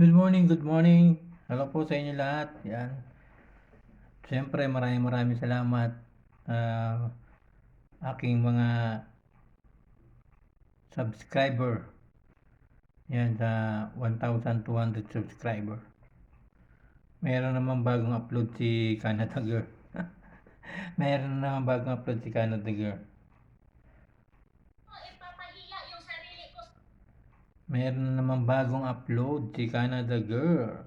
Good morning, good morning. Hello po sa inyo lahat. Yan. Siyempre, maraming salamat. Aking mga subscriber. Yan, sa 1,200 subscriber. Meron naman bagong upload si Canada Girl. Meron naman bagong upload si Canada Girl. Meron naman bagong upload si Canada Girl.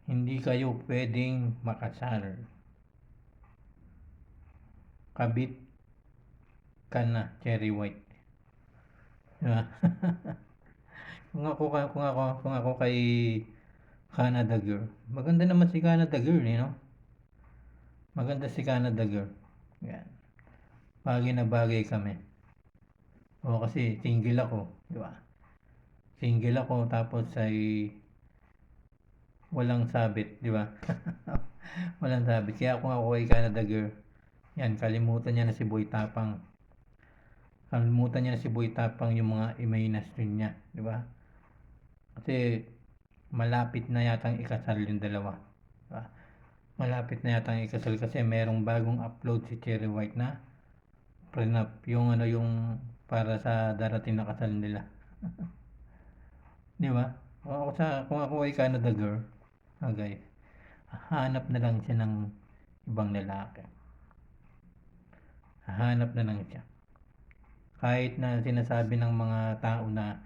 Hindi kayo pwedeng makasal. Kabit ka na, Cherry White. Diba? kung ako kay Canada Girl. Maganda naman si Canada Girl, no? Maganda si Canada Girl. Yan. Bagay na bagay kami. O kasi single ako, di ba? Single ako tapos ay walang sabit, di ba? Walang sabit. Kaya kung ako kay Canada Girl, yan, kalimutan niya na si Boy Tapang. Kalimutan niya na si Boy Tapang yung mga imahinasyon niya, di ba? Kasi malapit na yatang ikasal yung dalawa. Diba? Malapit na yatang ikasal kasi merong bagong upload si Cherry White na prenup. Yung para sa darating na kasal nila. Di ba? Kung ako ay Canada Girl, guys, hanap na lang siya ng ibang lalaki. Hanap na lang siya. Kahit na sinasabi ng mga tao na